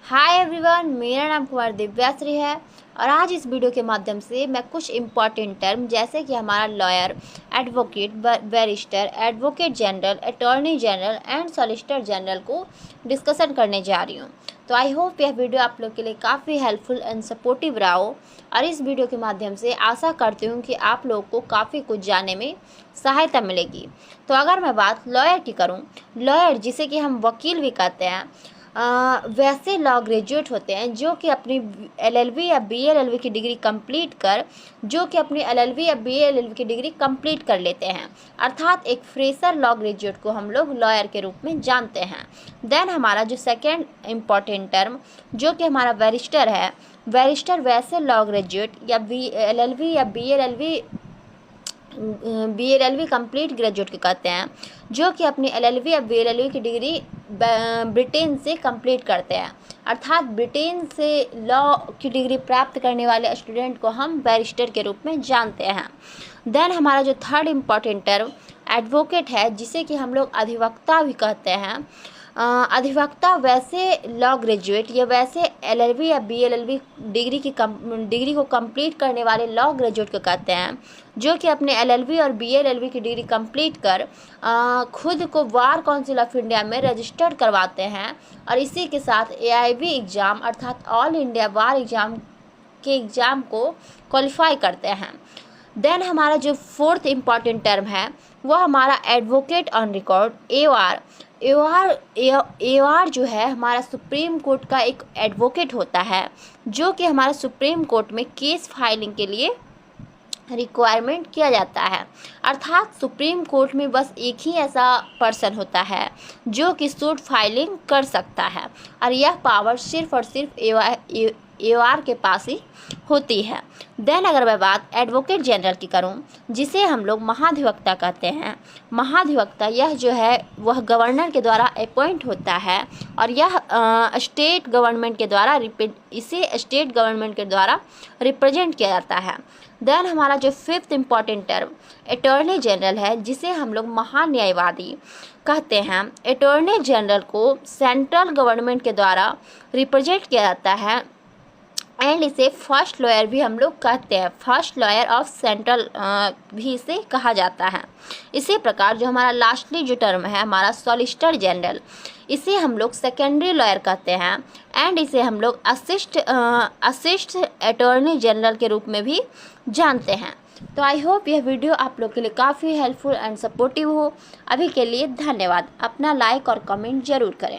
Hi everyone, मेरा नाम कुमार दिव्याश्री है और आज इस वीडियो के माध्यम से मैं कुछ इम्पॉर्टेंट टर्म जैसे कि हमारा lawyer, advocate, barrister, advocate general, attorney general and solicitor general को डिस्कशन करने जा रही हूँ। तो आई होप यह वीडियो आप लोग के लिए काफ़ी हेल्पफुल एंड सपोर्टिव रहा हो और इस वीडियो के माध्यम से आशा करती हूँ कि आप लोगों को काफ़ी कुछ जानने में सहायता मिलेगी। तो अगर मैं बात लॉयर की करूँ, लॉयर जिसे कि हम वकील भी कहते हैं, वैसे लॉ ग्रेजुएट होते हैं जो कि अपनी एलएलबी या बीएलएलबी की डिग्री कंप्लीट कर लेते हैं, अर्थात एक फ्रेशर लॉ ग्रेजुएट को हम लोग लॉयर के रूप में जानते हैं। देन हमारा जो सेकेंड इम्पॉर्टेंट टर्म जो कि हमारा बैरिस्टर है, बैरिस्टर वैसे लॉ ग्रेजुएट या एलएलबी या बीएलएलबी कंप्लीट ग्रेजुएट को कहते हैं जो कि अपनी एलएलबी या बीएलएलबी की डिग्री ब्रिटेन से कंप्लीट करते हैं, अर्थात ब्रिटेन से लॉ की डिग्री प्राप्त करने वाले स्टूडेंट को हम बैरिस्टर के रूप में जानते हैं। देन हमारा जो थर्ड इम्पॉर्टेंट टर्म एडवोकेट है जिसे कि हम लोग अधिवक्ता भी कहते हैं। अधिवक्ता वैसे लॉ ग्रेजुएट या वैसे एलएलबी या बीएलएलबी डिग्री को कंप्लीट करने वाले लॉ ग्रेजुएट को कहते हैं जो कि अपने एलएलबी और बीएलएलबी की डिग्री कंप्लीट कर खुद को बार काउंसिल ऑफ इंडिया में रजिस्टर्ड करवाते हैं और इसी के साथ एआईबी एग्ज़ाम अर्थात ऑल इंडिया बार एग्ज़ाम को क्वालिफाई करते हैं। देन हमारा जो फोर्थ इम्पॉर्टेंट टर्म है वो हमारा एडवोकेट ऑन रिकॉर्ड एओआर जो है हमारा सुप्रीम कोर्ट का एक एडवोकेट होता है जो कि हमारा सुप्रीम कोर्ट में केस फाइलिंग के लिए रिक्वायरमेंट किया जाता है, अर्थात सुप्रीम कोर्ट में बस एक ही ऐसा पर्सन होता है जो कि सूट फाइलिंग कर सकता है और यह पावर सिर्फ और सिर्फ एओआर के पास ही होती है। देन अगर मैं बात एडवोकेट जनरल की करूं जिसे हम लोग महाधिवक्ता कहते हैं, महाधिवक्ता यह जो है वह गवर्नर के द्वारा अपॉइंट होता है और यह स्टेट गवर्नमेंट के द्वारा रिप्रेजेंट किया जाता है। देन हमारा जो fifth important term attorney general है जिसे हम लोग महान्यायवादी कहते हैं। अटॉर्नी जनरल को सेंट्रल गवर्नमेंट के द्वारा रिप्रेजेंट किया जाता है एंड इसे फर्स्ट लॉयर भी हम लोग कहते हैं, फर्स्ट लॉयर ऑफ सेंट्रल भी इसे कहा जाता है। इसी प्रकार जो हमारा लास्टली जो टर्म है हमारा सॉलिसिटर जनरल, इसे हम लोग सेकेंडरी लॉयर कहते हैं एंड इसे हम लोग असिस्ट अटॉर्नी जनरल के रूप में भी जानते हैं। तो आई होप यह वीडियो आप लोग के लिए काफ़ी हेल्पफुल एंड सपोर्टिव हो। अभी के लिए धन्यवाद। अपना लाइक और कमेंट ज़रूर करें।